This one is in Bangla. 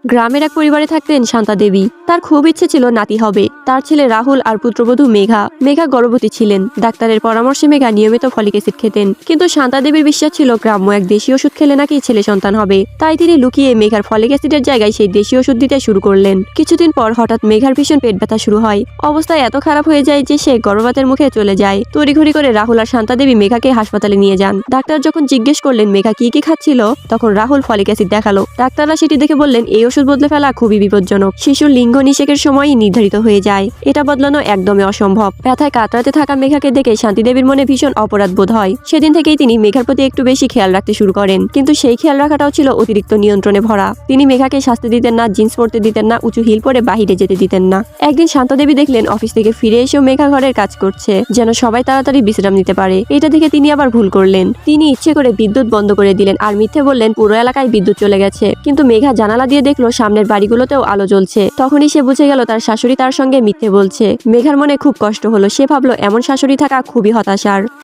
গ্রামের এক পরিবারে থাকতেন শান্তা দেবী। তার খুব ইচ্ছে ছিল নাতি হবে। তার ছেলে রাহুল আর পুত্রবধূ মেঘা। মেঘা গর্ভবতী ছিলেন। ডাক্তারের পরামর্শে মেঘা নিয়মিত ফলিক অ্যাসিড খেতেন, কিন্তু শান্তা দেবীর বিশ্বাস ছিল গ্রাম্য এক দেশীয় ওষুধ খেলে নাকি ছেলে সন্তান হবে। তাই তিনি লুকিয়ে মেঘার ফলিক অ্যাসিডের জায়গায় সেই দেশীয় ওষুধ দিতে শুরু করলেন। কিছুদিন পর হঠাৎ মেঘার ভীষণ পেট ব্যথা শুরু হয়। অবস্থা এত খারাপ হয়ে যায় যে সে গর্ভপাতের মুখে চলে যায়। তড়িঘড়ি করে রাহুল আর শান্তা দেবী মেঘাকে হাসপাতালে নিয়ে যান। ডাক্তার যখন জিজ্ঞেস করলেন মেঘা কি কি খাচ্ছিল, তখন রাহুল ফলিক অ্যাসিড দেখালো। ডাক্তাররা সেটি দেখে বললেন এই ওষুধ বদলে ফেলা খুবই বিপজ্জনক। শিশুর লিঙ্গ নিষেকের সময়ই নির্ধারিত হয়ে যায়। এটা বদলানো একদমই অসম্ভব। ব্যথায় কাতরাতে থাকা মেঘাকে দেখে শান্তি দেবীর মনে ভীষণ অপরাধ বোধ হয়। সেদিন থেকেই তিনি মেঘার প্রতি একটু বেশি খেয়াল রাখতে শুরু করেন, কিন্তু সেই খেয়াল রাখাটাও ছিল অতিরিক্ত নিয়ন্ত্রণে ভরা। তিনি মেঘাকে শাস্তি দিতেন না, জিন্স পরতে দিতেন না, উঁচু হিল পরে বাহিরে যেতে দিতেন না। একদিন শান্তা দেবী দেখলেন অফিস থেকে ফিরে এসেও মেঘা ঘরের কাজ করছে, যেন সবাই তাড়াতাড়ি বিশ্রাম নিতে পারে। এটা দেখে তিনি আবার ভুল করলেন। তিনি ইচ্ছে করে বিদ্যুৎ বন্ধ করে দিলেন আর মিথ্যে বললেন পুরো এলাকায় বিদ্যুৎ চলে গেছে। কিন্তু মেঘা জানালা দিয়ে দেখলো সামনের বাড়িগুলোতেও আলো জ্বলছে। তখনই সে বুঝে গেল তার শাশুড়ি তার সঙ্গে মিথ্যে বলছে। মেঘার মনে খুব কষ্ট হলো। সে ভাবলো এমন শাশুড়ি থাকা খুবই হতাশার।